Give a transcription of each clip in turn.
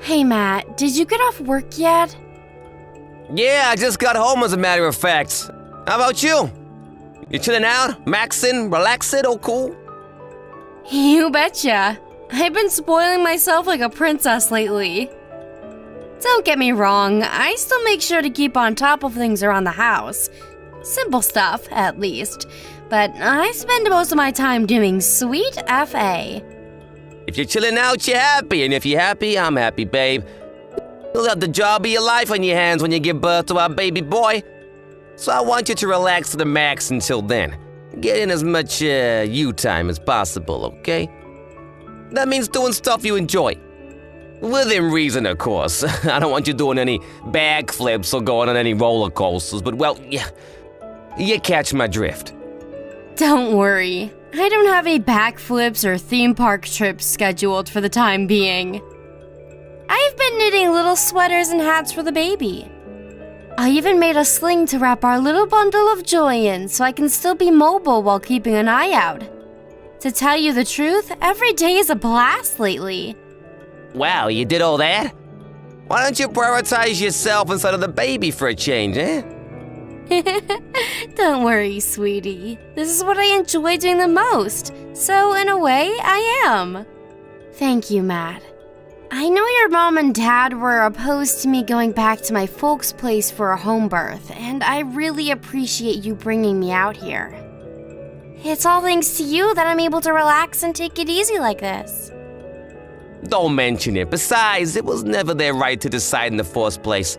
Hey Matt, did you get off work yet? Yeah, I just got home as a matter of fact. How about you? You chilling out? Maxing? Relaxing? Oh, cool? You betcha. I've been spoiling myself like a princess lately. Don't get me wrong, I still make sure to keep on top of things around the house. Simple stuff, at least. But I spend most of my time doing sweet FA. If you're chilling out, you're happy. And if you're happy, I'm happy, babe. You'll have the job of your life on your hands when you give birth to our baby boy. So I want you to relax to the max until then. Get in as much you time as possible, okay? That means doing stuff you enjoy. Within reason, of course. I don't want you doing any backflips or going on any roller coasters, but well, yeah, you catch my drift. Don't worry, I don't have any backflips or theme park trips scheduled for the time being. I've been knitting little sweaters and hats for the baby. I even made a sling to wrap our little bundle of joy in so I can still be mobile while keeping an eye out. To tell you the truth, every day is a blast lately. Wow, you did all that? Why don't you prioritize yourself instead of the baby for a change, eh? Don't worry, sweetie. This is what I enjoy doing the most. So, in a way, I am. Thank you, Matt. I know your mom and dad were opposed to me going back to my folks' place for a home birth, and I really appreciate you bringing me out here. It's all thanks to you that I'm able to relax and take it easy like this. Don't mention it. Besides, it was never their right to decide in the first place.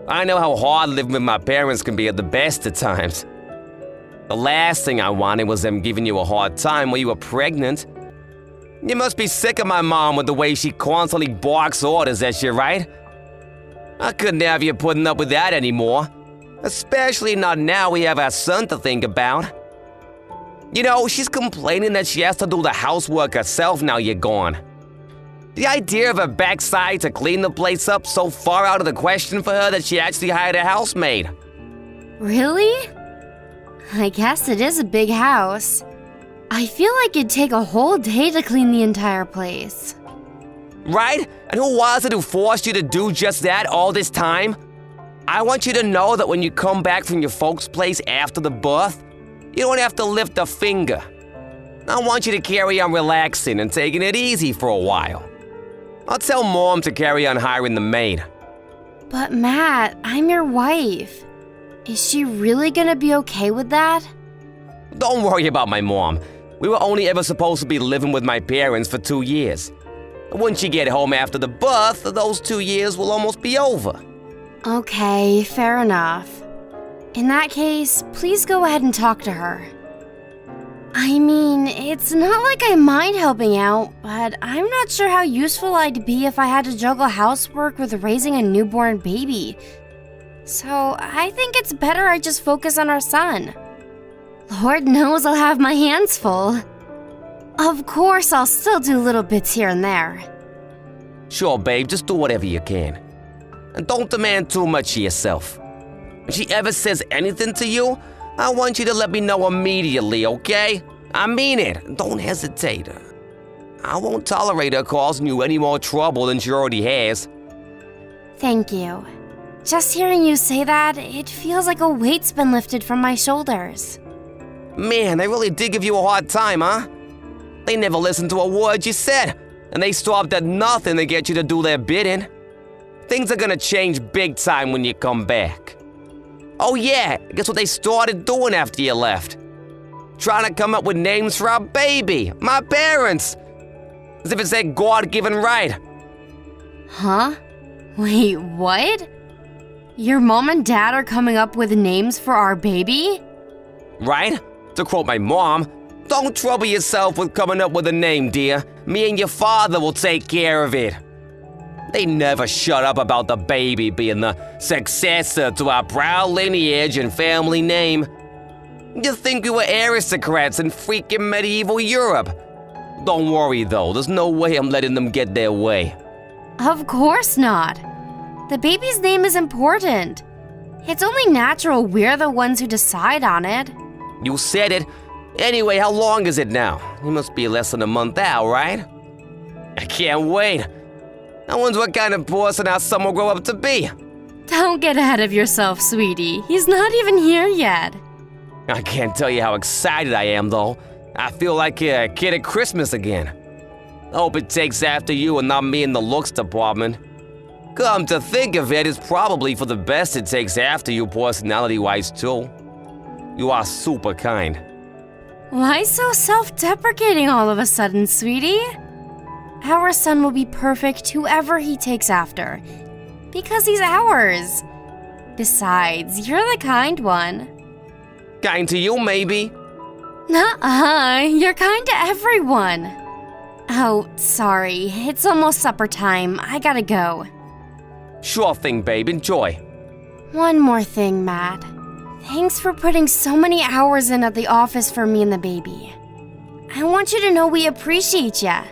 I know how hard living with my parents can be at the best of times. The last thing I wanted was them giving you a hard time while you were pregnant. You must be sick of my mom with the way she constantly barks orders at you, right? I couldn't have you putting up with that anymore. Especially not now we have our son to think about. You know, she's complaining that she has to do the housework herself now you're gone. The idea of her backside to clean the place up so far out of the question for her that she actually hired a housemaid. Really? I guess it is a big house. I feel like it'd take a whole day to clean the entire place. Right? And who was it who forced you to do just that all this time? I want you to know that when you come back from your folks' place after the birth, you don't have to lift a finger. I want you to carry on relaxing and taking it easy for a while. I'll tell Mom to carry on hiring the maid. But Matt, I'm your wife. Is she really gonna be okay with that? Don't worry about my mom. We were only ever supposed to be living with my parents for 2 years. Once you get home after the birth, those 2 years will almost be over. Okay, fair enough. In that case, please go ahead and talk to her. I mean, it's not like I mind helping out, but I'm not sure how useful I'd be if I had to juggle housework with raising a newborn baby. So I think it's better I just focus on our son. Lord knows I'll have my hands full. Of course, I'll still do little bits here and there. Sure, babe, just do whatever you can. And don't demand too much of yourself. If she ever says anything to you, I want you to let me know immediately, okay? I mean it. Don't hesitate. I won't tolerate her causing you any more trouble than she already has. Thank you. Just hearing you say that, it feels like a weight's been lifted from my shoulders. Man, they really did give you a hard time, huh? They never listened to a word you said, and they stopped at nothing to get you to do their bidding. Things are gonna change big time when you come back. Oh yeah, guess what they started doing after you left? Trying to come up with names for our baby, my parents. As if it's their God-given right. Huh? Wait, what? Your mom and dad are coming up with names for our baby? Right? To quote my mom, don't trouble yourself with coming up with a name, dear. Me and your father will take care of it. They never shut up about the baby being the successor to our proud lineage and family name. You think we were aristocrats in freaking medieval Europe. Don't worry though, there's no way I'm letting them get their way. Of course not. The baby's name is important. It's only natural we're the ones who decide on it. You said it. Anyway, how long is it now? It must be less than a month out, right? I can't wait. I wonder what kind of person our son will grow up to be. Don't get ahead of yourself, sweetie. He's not even here yet. I can't tell you how excited I am, though. I feel like a kid at Christmas again. I hope it takes after you and not me in the looks department. Come to think of it, it's probably for the best it takes after you personality-wise, too. You are super kind. Why so self-deprecating all of a sudden, sweetie? Our son will be perfect whoever he takes after. Because he's ours. Besides, you're the kind one. Kind to you, maybe? Nuh-uh, you're kind to everyone. Oh, sorry, it's almost supper time. I gotta go. Sure thing, babe. Enjoy. One more thing, Matt. Thanks for putting so many hours in at the office for me and the baby. I want you to know we appreciate ya.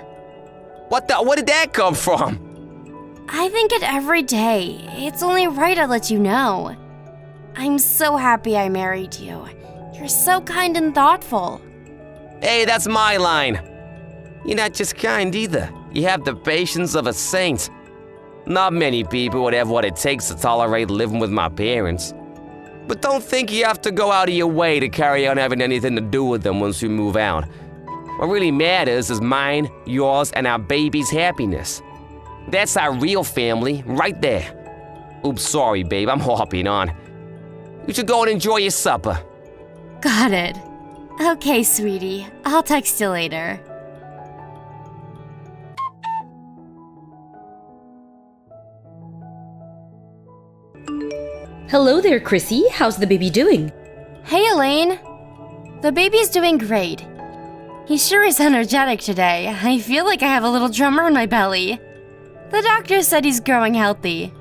Where did that come from? I think it every day. It's only right I let you know. I'm so happy I married you. You're so kind and thoughtful. Hey, that's my line. You're not just kind either. You have the patience of a saint. Not many people would have what it takes to tolerate living with my parents. But don't think you have to go out of your way to carry on having anything to do with them once you move out. What really matters is mine, yours, and our baby's happiness. That's our real family, right there. Oops, sorry, babe, I'm hopping on. You should go and enjoy your supper. Got it. Okay, sweetie. I'll text you later. Hello there, Chrissy. How's the baby doing? Hey, Elaine. The baby's doing great. He sure is energetic today. I feel like I have a little drummer in my belly. The doctor said he's growing healthy.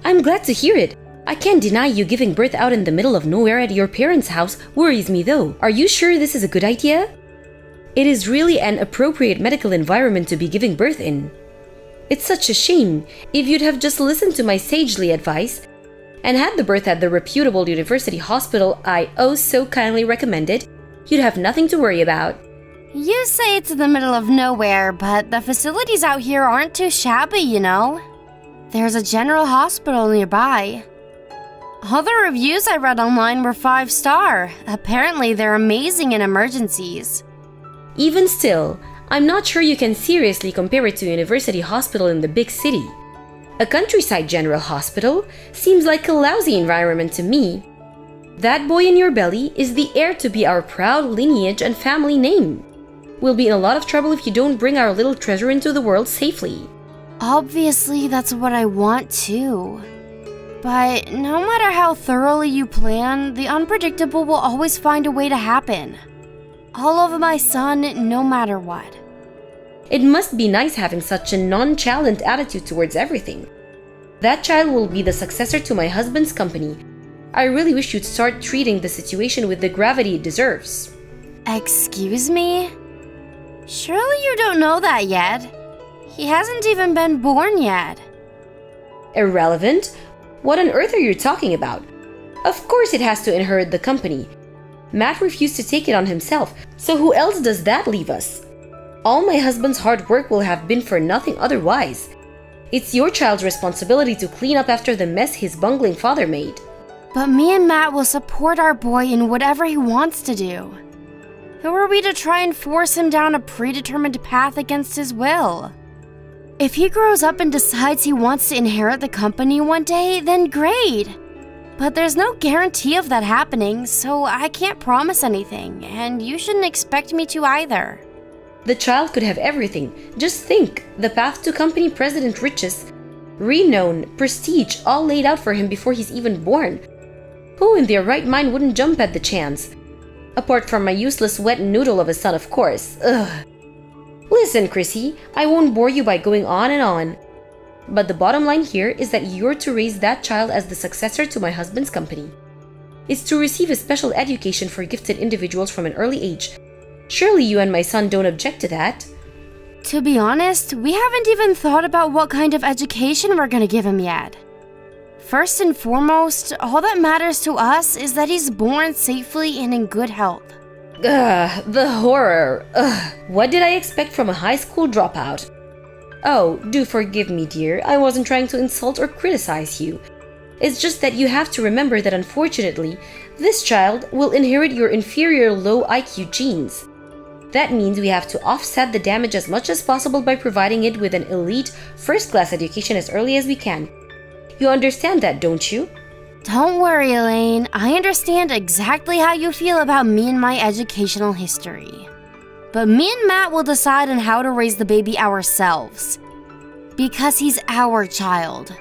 I'm glad to hear it. I can't deny you giving birth out in the middle of nowhere at your parents' house worries me though. Are you sure this is a good idea? It is really an appropriate medical environment to be giving birth in. It's such a shame. If you'd have just listened to my sagely advice and had the birth at the reputable university hospital I oh so kindly recommended, you'd have nothing to worry about. You say it's in the middle of nowhere, but the facilities out here aren't too shabby, you know? There's a general hospital nearby. All the reviews I read online were 5-star. Apparently, they're amazing in emergencies. Even still, I'm not sure you can seriously compare it to a university hospital in the big city. A countryside general hospital seems like a lousy environment to me. That boy in your belly is the heir to be our proud lineage and family name. We'll be in a lot of trouble if you don't bring our little treasure into the world safely. Obviously, that's what I want too. But no matter how thoroughly you plan, the unpredictable will always find a way to happen. All of my son, no matter what. It must be nice having such a nonchalant attitude towards everything. That child will be the successor to my husband's company. I really wish you'd start treating the situation with the gravity it deserves. Excuse me? Surely you don't know that yet. He hasn't even been born yet. Irrelevant? What on earth are you talking about? Of course it has to inherit the company. Matt refused to take it on himself, so who else does that leave us? All my husband's hard work will have been for nothing otherwise. It's your child's responsibility to clean up after the mess his bungling father made. But me and Matt will support our boy in whatever he wants to do. Who are we to try and force him down a predetermined path against his will? If he grows up and decides he wants to inherit the company one day, then great. But there's no guarantee of that happening, so I can't promise anything, and you shouldn't expect me to either. The child could have everything. Just think, the path to company president riches, renown, prestige, all laid out for him before he's even born. Who in their right mind wouldn't jump at the chance? Apart from my useless wet noodle of a son, of course. Ugh. Listen, Chrissy, I won't bore you by going on and on. But the bottom line here is that you're to raise that child as the successor to my husband's company. It's to receive a special education for gifted individuals from an early age. Surely you and my son don't object to that? To be honest, we haven't even thought about what kind of education we're gonna give him yet. First and foremost, all that matters to us is that he's born safely and in good health. Ugh, the horror. Ugh, what did I expect from a high school dropout? Oh, do forgive me, dear. I wasn't trying to insult or criticize you. It's just that you have to remember that unfortunately, this child will inherit your inferior low IQ genes. That means we have to offset the damage as much as possible by providing it with an elite, first-class education as early as we can. You understand that, don't you? Don't worry, Elaine. I understand exactly how you feel about me and my educational history. But me and Matt will decide on how to raise the baby ourselves. Because he's our child.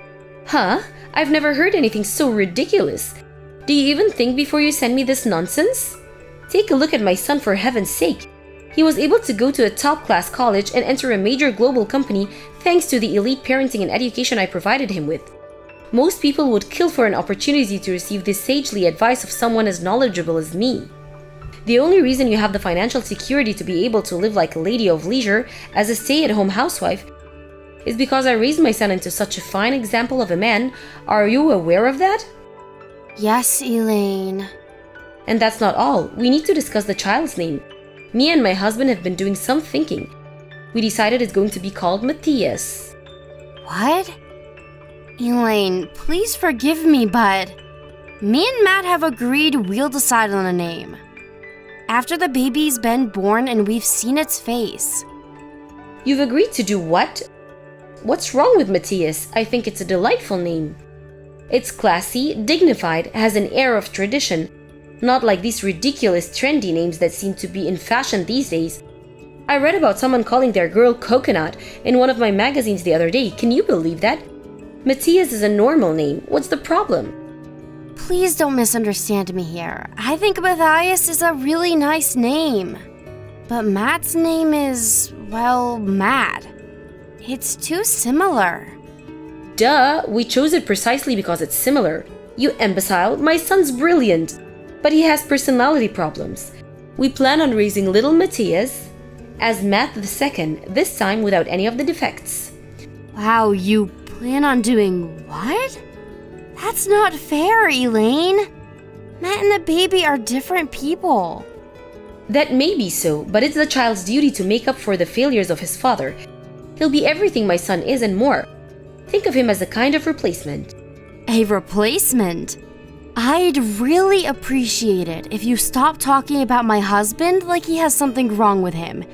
Huh? I've never heard anything so ridiculous. Do you even think before you send me this nonsense? Take a look at my son, for heaven's sake. He was able to go to a top-class college and enter a major global company thanks to the elite parenting and education I provided him with. Most people would kill for an opportunity to receive this sagely advice of someone as knowledgeable as me. The only reason you have the financial security to be able to live like a lady of leisure as a stay-at-home housewife is because I raised my son into such a fine example of a man. Are you aware of that? Yes, Elaine. And that's not all. We need to discuss the child's name. Me and my husband have been doing some thinking. We decided it's going to be called Matthias. What? Elaine, please forgive me, but me and Matt have agreed we'll decide on a name. After the baby's been born and we've seen its face. You've agreed to do what? What's wrong with Matthias? I think it's a delightful name. It's classy, dignified, has an air of tradition, not like these ridiculous trendy names that seem to be in fashion these days. I read about someone calling their girl Coconut in one of my magazines the other day. Can you believe that? Matthias is a normal name. What's the problem? Please don't misunderstand me here. I think Matthias is a really nice name. But Matt's name is, well, Matt. It's too similar. Duh, we chose it precisely because it's similar. You imbecile, my son's brilliant, but he has personality problems. We plan on raising little Matthias as Matt II, this time without any of the defects. Wow, you plan on doing what? That's not fair, Elaine. Matt and the baby are different people. That may be so, but it's the child's duty to make up for the failures of his father. He'll be everything my son is and more. Think of him as a kind of replacement. A replacement? I'd really appreciate it if you stopped talking about my husband like he has something wrong with him.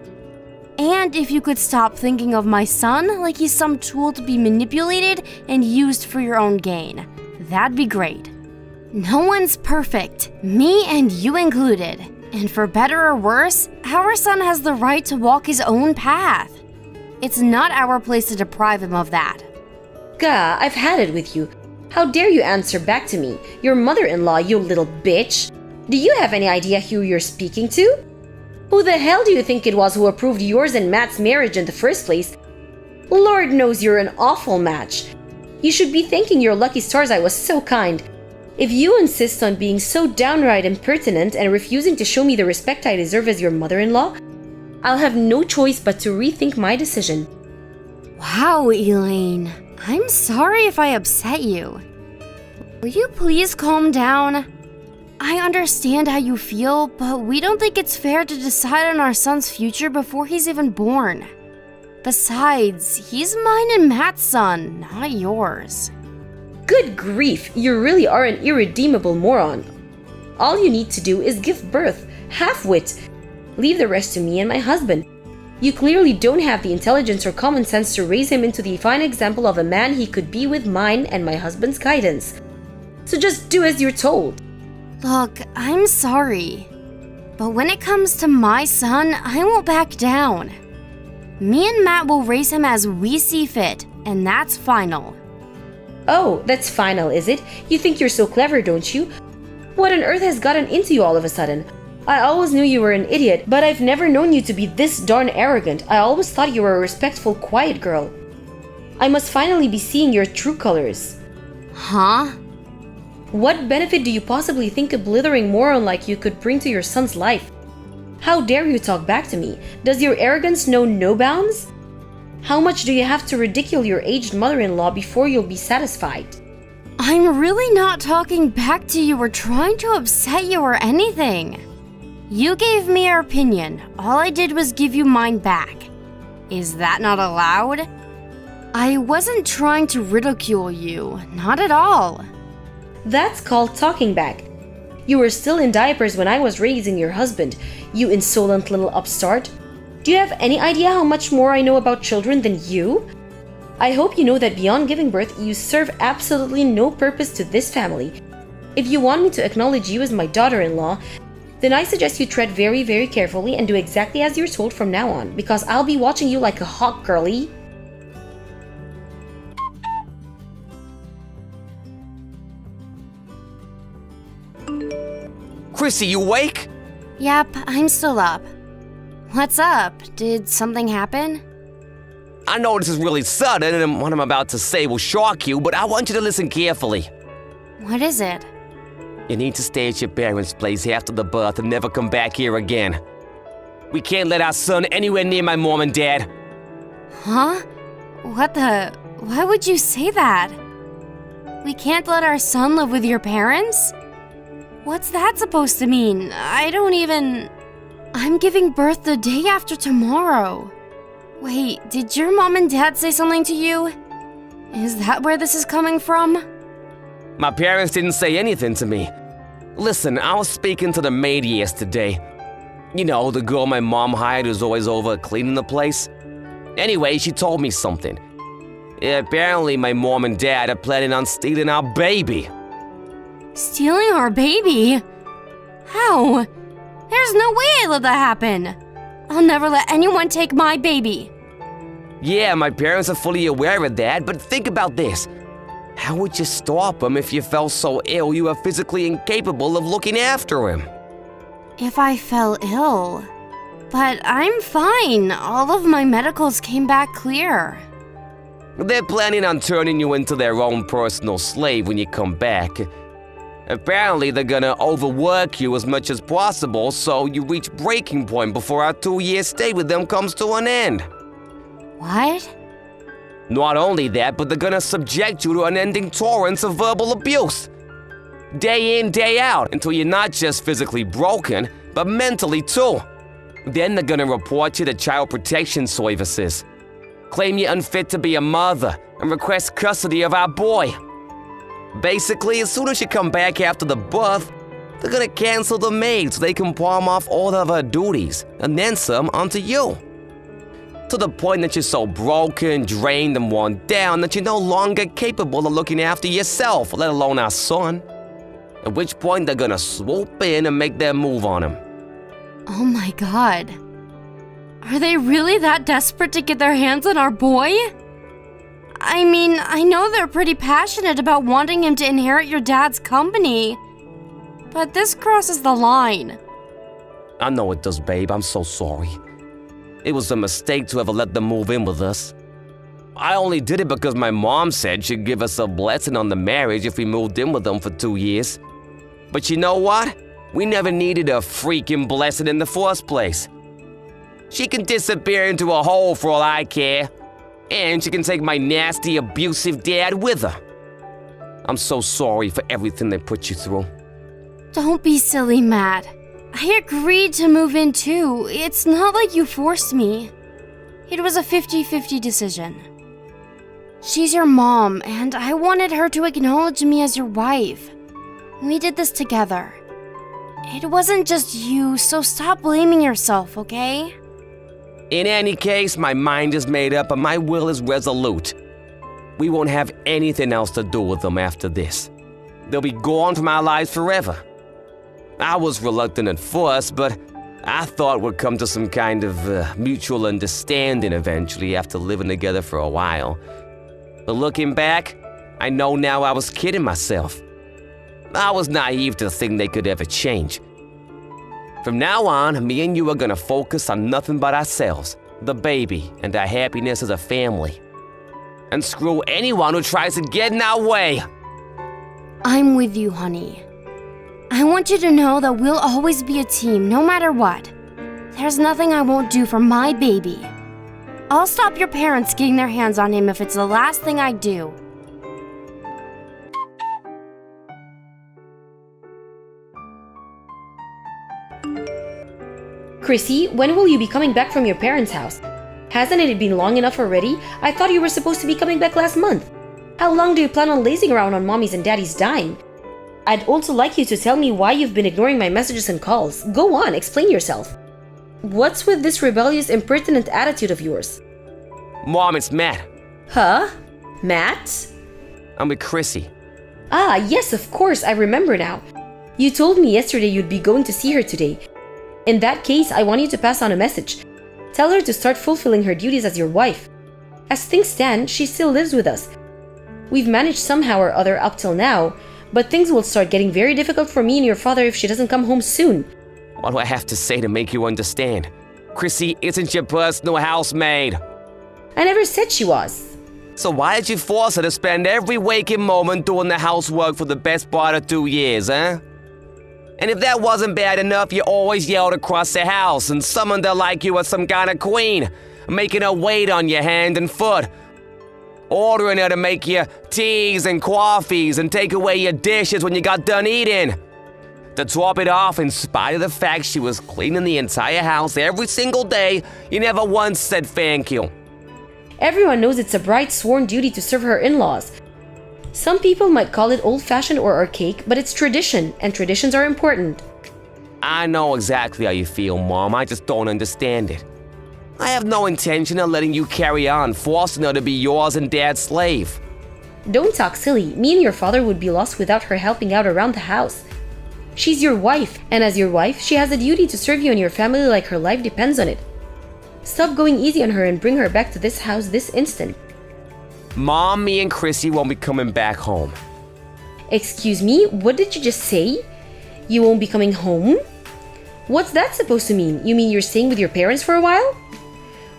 And if you could stop thinking of my son like he's some tool to be manipulated and used for your own gain. That'd be great. No one's perfect, me and you included. And for better or worse, our son has the right to walk his own path. It's not our place to deprive him of that. Gah, I've had it with you. How dare you answer back to me? Your mother-in-law, you little bitch. Do you have any idea who you're speaking to? Who the hell do you think it was who approved yours and Matt's marriage in the first place? Lord knows you're an awful match. You should be thanking your lucky stars I was so kind. If you insist on being so downright impertinent and refusing to show me the respect I deserve as your mother-in-law, I'll have no choice but to rethink my decision. Wow, Elaine. I'm sorry if I upset you. Will you please calm down? I understand how you feel, but we don't think it's fair to decide on our son's future before he's even born. Besides, he's mine and Matt's son, not yours. Good grief, you really are an irredeemable moron. All you need to do is give birth, half-wit. Leave the rest to me and my husband. You clearly don't have the intelligence or common sense to raise him into the fine example of a man he could be with mine and my husband's guidance. So just do as you're told. Look, I'm sorry. But when it comes to my son, I won't back down. Me and Matt will raise him as we see fit, and that's final. Oh, that's final, is it? You think you're so clever, don't you? What on earth has gotten into you all of a sudden? I always knew you were an idiot, but I've never known you to be this darn arrogant. I always thought you were a respectful, quiet girl. I must finally be seeing your true colors. Huh? What benefit do you possibly think a blithering moron like you could bring to your son's life? How dare you talk back to me? Does your arrogance know no bounds? How much do you have to ridicule your aged mother-in-law before you'll be satisfied? I'm really not talking back to you or trying to upset you or anything. You gave me your opinion. All I did was give you mine back. Is that not allowed? I wasn't trying to ridicule you, not at all. That's called talking back. You were still in diapers when I was raising your husband, you insolent little upstart. Do you have any idea how much more I know about children than you? I hope you know that beyond giving birth, you serve absolutely no purpose to this family. If you want me to acknowledge you as my daughter-in-law, then I suggest you tread very, very carefully and do exactly as you're told from now on, because I'll be watching you like a hawk, girlie. Chrissy, you awake? Yep, I'm still up. What's up? Did something happen? I know this is really sudden and what I'm about to say will shock you, but I want you to listen carefully. What is it? You need to stay at your parents' place after the birth and never come back here again. We can't let our son anywhere near my mom and dad. Huh? What the? Why would you say that? We can't let our son live with your parents? What's that supposed to mean? I'm giving birth the day after tomorrow. Wait, did your mom and dad say something to you? Is that where this is coming from? My parents didn't say anything to me. Listen, I was speaking to the maid yesterday. You know, the girl my mom hired who's always over cleaning the place. Anyway, she told me something. Apparently, my mom and dad are planning on stealing our baby. Stealing our baby? How? There's no way I let that happen. I'll never let anyone take my baby. Yeah, my parents are fully aware of that, but think about this. How would you stop them if you felt so ill you were physically incapable of looking after him? If I fell ill. But I'm fine. All of my medicals came back clear. They're planning on turning you into their own personal slave when you come back. Apparently, they're gonna overwork you as much as possible so you reach breaking point before our 2-year stay with them comes to an end. What? Not only that, but they're gonna subject you to unending torrents of verbal abuse. Day in, day out, until you're not just physically broken, but mentally too. Then they're gonna report you to Child Protection Services, claim you're unfit to be a mother, and request custody of our boy. Basically, as soon as you come back after the birth, they're gonna cancel the maid so they can palm off all of her duties, and then some onto you. To the point that you're so broken, drained, and worn down that you're no longer capable of looking after yourself, let alone our son. At which point they're gonna swoop in and make their move on him. Oh my god. Are they really that desperate to get their hands on our boy? I mean, I know they're pretty passionate about wanting him to inherit your dad's company. But this crosses the line. I know it does, babe. I'm so sorry. It was a mistake to ever let them move in with us. I only did it because my mom said she'd give us a blessing on the marriage if we moved in with them for 2 years. But you know what? We never needed a freaking blessing in the first place. She can disappear into a hole for all I care. And she can take my nasty, abusive dad with her. I'm so sorry for everything they put you through. Don't be silly, Matt. I agreed to move in too. It's not like you forced me. It was a 50-50 decision. She's your mom, and I wanted her to acknowledge me as your wife. We did this together. It wasn't just you, so stop blaming yourself, okay? In any case, my mind is made up and my will is resolute. We won't have anything else to do with them after this. They'll be gone from our lives forever. I was reluctant at first, but I thought we'd come to some kind of mutual understanding eventually after living together for a while. But looking back, I know now I was kidding myself. I was naive to think they could ever change. From now on, me and you are gonna focus on nothing but ourselves, the baby, and our happiness as a family. And screw anyone who tries to get in our way. I'm with you, honey. I want you to know that we'll always be a team, no matter what. There's nothing I won't do for my baby. I'll stop your parents getting their hands on him if it's the last thing I do. Chrissy, when will you be coming back from your parents' house? Hasn't it been long enough already? I thought you were supposed to be coming back last month. How long do you plan on lazing around on mommy's and daddy's dime? I'd also like you to tell me why you've been ignoring my messages and calls. Go on, explain yourself. What's with this rebellious, impertinent attitude of yours? Mom, it's Matt. Huh? Matt? I'm with Chrissy. Ah, yes, of course, I remember now. You told me yesterday you'd be going to see her today. In that case, I want you to pass on a message. Tell her to start fulfilling her duties as your wife. As things stand, she still lives with us. We've managed somehow or other up till now, but things will start getting very difficult for me and your father if she doesn't come home soon. What do I have to say to make you understand? Chrissy isn't your personal housemaid. I never said she was. So why did you force her to spend every waking moment doing the housework for the best part of 2 years, huh? And if that wasn't bad enough, you always yelled across the house and summoned her like you were some kind of queen, making her wait on your hand and foot, ordering her to make you teas and coffees and take away your dishes when you got done eating. To top it off, in spite of the fact she was cleaning the entire house every single day, you never once said thank you. Everyone knows it's a bride's sworn duty to serve her in-laws. Some people might call it old-fashioned or archaic, but it's tradition, and traditions are important. I know exactly how you feel, Mom. I just don't understand it. I have no intention of letting you carry on, forcing her to be yours and Dad's slave. Don't talk silly. Me and your father would be lost without her helping out around the house. She's your wife, and as your wife, she has a duty to serve you and your family like her life depends on it. Stop going easy on her and bring her back to this house this instant. Mom, me and Chrissy won't be coming back home. Excuse me, what did you just say? You won't be coming home? What's that supposed to mean? You mean you're staying with your parents for a while?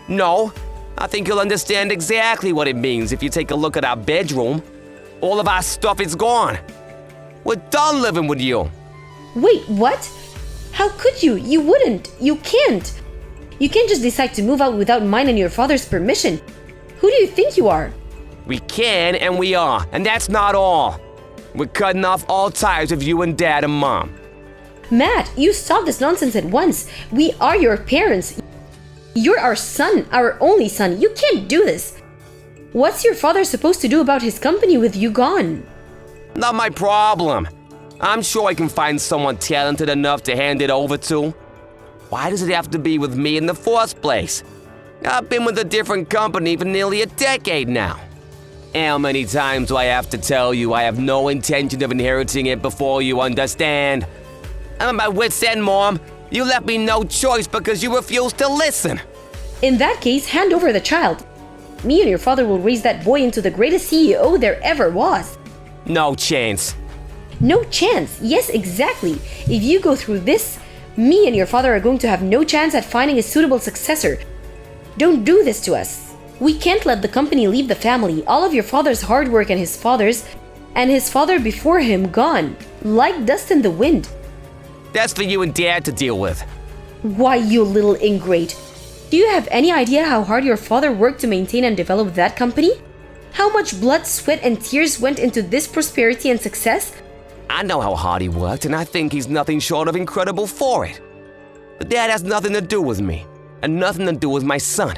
No, I think you'll understand exactly what it means if you take a look at our bedroom. All of our stuff is gone. We're done living with you. Wait, what? How could you? You wouldn't. You can't. You can't just decide to move out without mine and your father's permission. Who do you think you are? We can and we are, and that's not all. We're cutting off all ties with you and Dad and Mom. Matt, you stop this nonsense at once. We are your parents. You're our son, our only son. You can't do this. What's your father supposed to do about his company with you gone? Not my problem. I'm sure I can find someone talented enough to hand it over to. Why does it have to be with me in the first place? I've been with a different company for nearly a decade now. How many times do I have to tell you I have no intention of inheriting it before you understand? I'm at my wit's end, Mom. You left me no choice because you refused to listen. In that case, hand over the child. Me and your father will raise that boy into the greatest CEO there ever was. No chance. No chance. Yes, exactly. If you go through this, me and your father are going to have no chance at finding a suitable successor. Don't do this to us. We can't let the company leave the family. All of your father's hard work and his father before him gone, like dust in the wind. That's for you and Dad to deal with. Why, you little ingrate. Do you have any idea how hard your father worked to maintain and develop that company? How much blood, sweat, and tears went into this prosperity and success? I know how hard he worked, and I think he's nothing short of incredible for it. But Dad has nothing to do with me, and nothing to do with my son.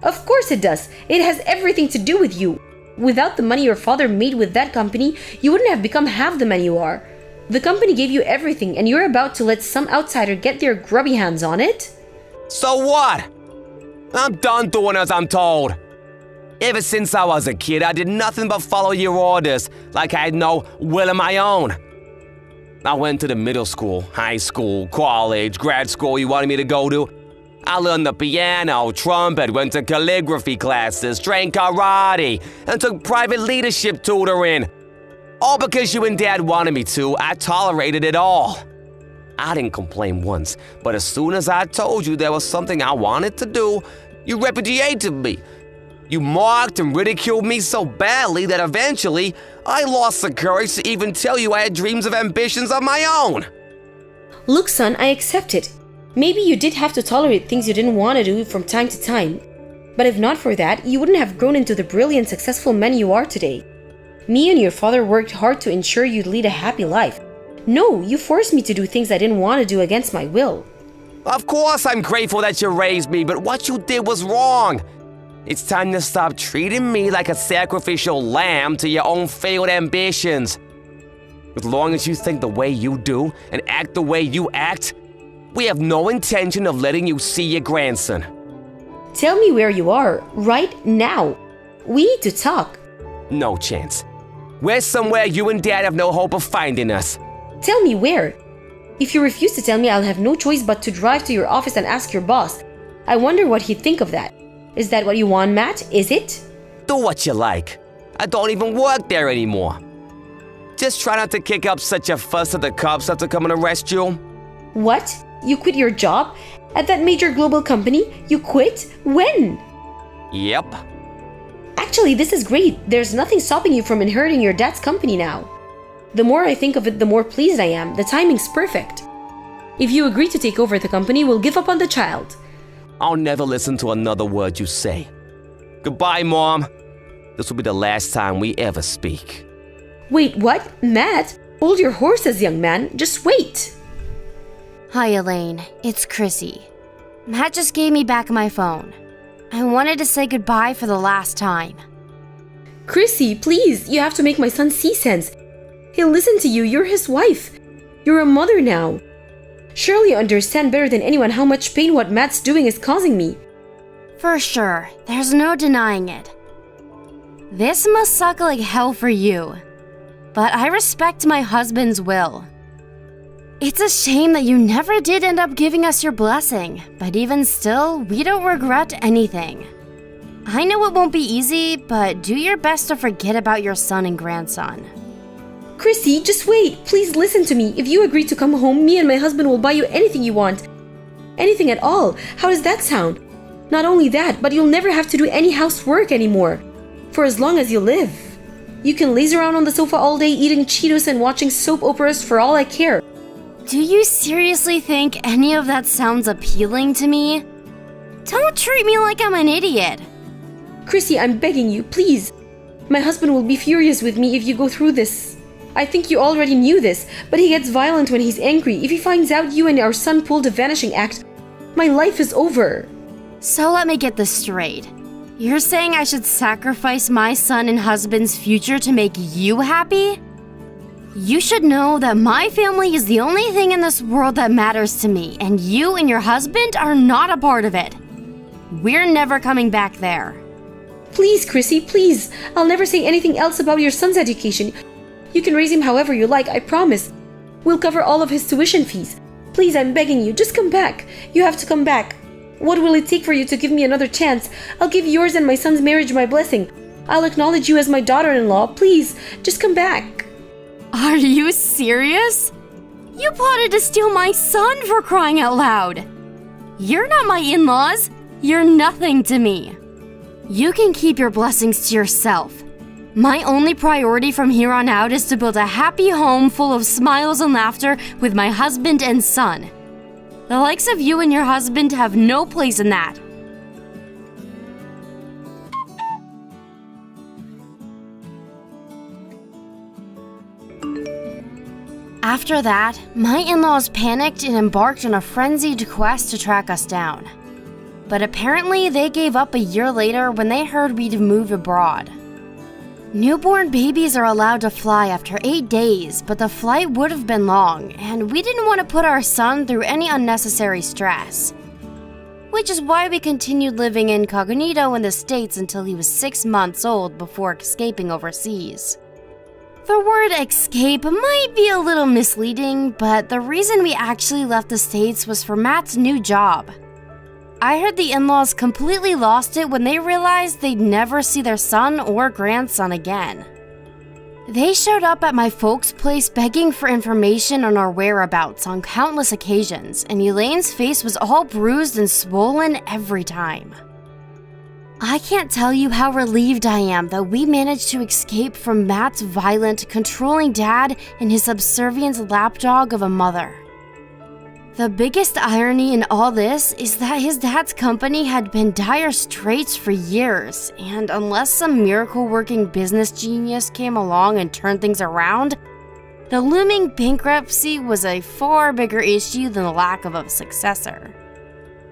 Of course it does. It has everything to do with you. Without the money your father made with that company, you wouldn't have become half the man you are. The company gave you everything, and you're about to let some outsider get their grubby hands on it? So what? I'm done doing as I'm told. Ever since I was a kid, I did nothing but follow your orders, like I had no will of my own. I went to the middle school, high school, college, grad school you wanted me to go to. I learned the piano, trumpet, went to calligraphy classes, trained karate, and took private leadership tutoring. All because you and Dad wanted me to, I tolerated it all. I didn't complain once, but as soon as I told you there was something I wanted to do, you repudiated me. You mocked and ridiculed me so badly that eventually I lost the courage to even tell you I had dreams of ambitions of my own. Look, son, I accept it. Maybe you did have to tolerate things you didn't want to do from time to time. But if not for that, you wouldn't have grown into the brilliant, successful man you are today. Me and your father worked hard to ensure you'd lead a happy life. No, you forced me to do things I didn't want to do against my will. Of course I'm grateful that you raised me, but what you did was wrong. It's time to stop treating me like a sacrificial lamb to your own failed ambitions. As long as you think the way you do and act the way you act, we have no intention of letting you see your grandson. Tell me where you are, right now. We need to talk. No chance. We're somewhere you and Dad have no hope of finding us. Tell me where. If you refuse to tell me, I'll have no choice but to drive to your office and ask your boss. I wonder what he'd think of that. Is that what you want, Matt? Is it? Do what you like. I don't even work there anymore. Just try not to kick up such a fuss that the cops have to come and arrest you. What? You quit your job? At that major global company? You quit? When? Yep. Actually, this is great. There's nothing stopping you from inheriting your dad's company now. The more I think of it, the more pleased I am. The timing's perfect. If you agree to take over the company, we'll give up on the child. I'll never listen to another word you say. Goodbye, Mom. This will be the last time we ever speak. Wait, what? Matt? Hold your horses, young man. Just wait. Hi, Elaine. It's Chrissy. Matt just gave me back my phone. I wanted to say goodbye for the last time. Chrissy, please, you have to make my son see sense. He'll listen to you. You're his wife. You're a mother now. Surely you understand better than anyone how much pain what Matt's doing is causing me. For sure, there's no denying it. This must suck like hell for you. But I respect my husband's will. It's a shame that you never did end up giving us your blessing, but even still, we don't regret anything. I know it won't be easy, but do your best to forget about your son and grandson. Chrissy, just wait. Please listen to me. If you agree to come home, me and my husband will buy you anything you want. Anything at all. How does that sound? Not only that, but you'll never have to do any housework anymore. For as long as you live. You can laze around on the sofa all day eating Cheetos and watching soap operas for all I care. Do you seriously think any of that sounds appealing to me? Don't treat me like I'm an idiot. Chrissy, I'm begging you, please. My husband will be furious with me if you go through this. I think you already knew this, but he gets violent when he's angry. If he finds out you and our son pulled a vanishing act, my life is over. So let me get this straight. You're saying I should sacrifice my son and husband's future to make you happy? You should know that my family is the only thing in this world that matters to me, and you and your husband are not a part of it. We're never coming back there. Please, Chrissy, please. I'll never say anything else about your son's education. You can raise him however you like, I promise. We'll cover all of his tuition fees. Please, I'm begging you, just come back. You have to come back. What will it take for you to give me another chance? I'll give yours and my son's marriage my blessing. I'll acknowledge you as my daughter-in-law. Please, just come back. Are you serious? You plotted to steal my son, for crying out loud. You're not my in-laws. You're nothing to me. You can keep your blessings to yourself. My only priority from here on out is to build a happy home full of smiles and laughter with my husband and son. The likes of you and your husband have no place in that. After that, my in-laws panicked and embarked on a frenzied quest to track us down. But apparently they gave up a year later when they heard we'd moved abroad. Newborn babies are allowed to fly after 8 days, but the flight would have been long, and we didn't want to put our son through any unnecessary stress. Which is why we continued living incognito in the States until he was 6 months old before escaping overseas. The word escape might be a little misleading, but the reason we actually left the States was for Matt's new job. I heard the in-laws completely lost it when they realized they'd never see their son or grandson again. They showed up at my folks' place begging for information on our whereabouts on countless occasions, and Elaine's face was all bruised and swollen every time. I can't tell you how relieved I am that we managed to escape from Matt's violent, controlling dad and his subservient lapdog of a mother. The biggest irony in all this is that his dad's company had been dire straits for years, and unless some miracle-working business genius came along and turned things around, The looming bankruptcy was a far bigger issue than the lack of a successor.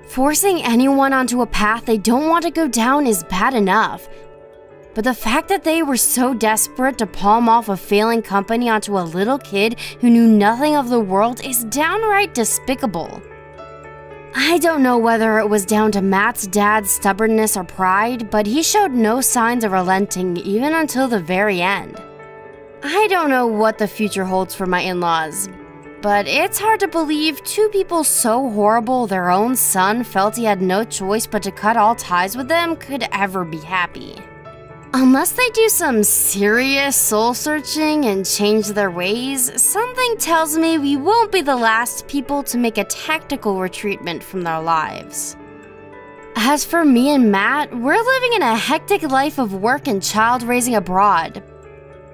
Forcing anyone onto a path they don't want to go down is bad enough, but the fact that they were so desperate to palm off a failing company onto a little kid who knew nothing of the world is downright despicable. I don't know whether it was down to Matt's dad's stubbornness or pride, but he showed no signs of relenting even until the very end. I don't know what the future holds for my in-laws, but it's hard to believe two people so horrible their own son felt he had no choice but to cut all ties with them could ever be happy. Unless they do some serious soul-searching and change their ways, something tells me we won't be the last people to make a tactical retreatment from their lives. As for me and Matt, we're living in a hectic life of work and child raising abroad.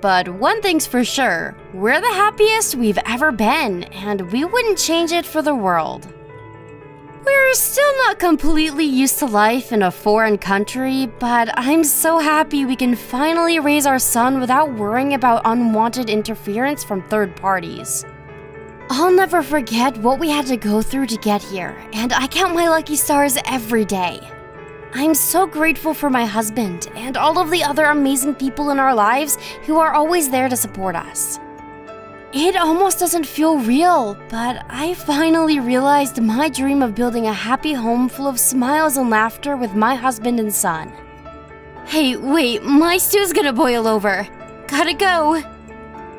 But one thing's for sure, we're the happiest we've ever been, and we wouldn't change it for the world. We're still not completely used to life in a foreign country, but I'm so happy we can finally raise our son without worrying about unwanted interference from third parties. I'll never forget what we had to go through to get here, and I count my lucky stars every day. I'm so grateful for my husband and all of the other amazing people in our lives who are always there to support us. It almost doesn't feel real, but I finally realized my dream of building a happy home full of smiles and laughter with my husband and son. Hey, wait, my stew's gonna boil over. Gotta go.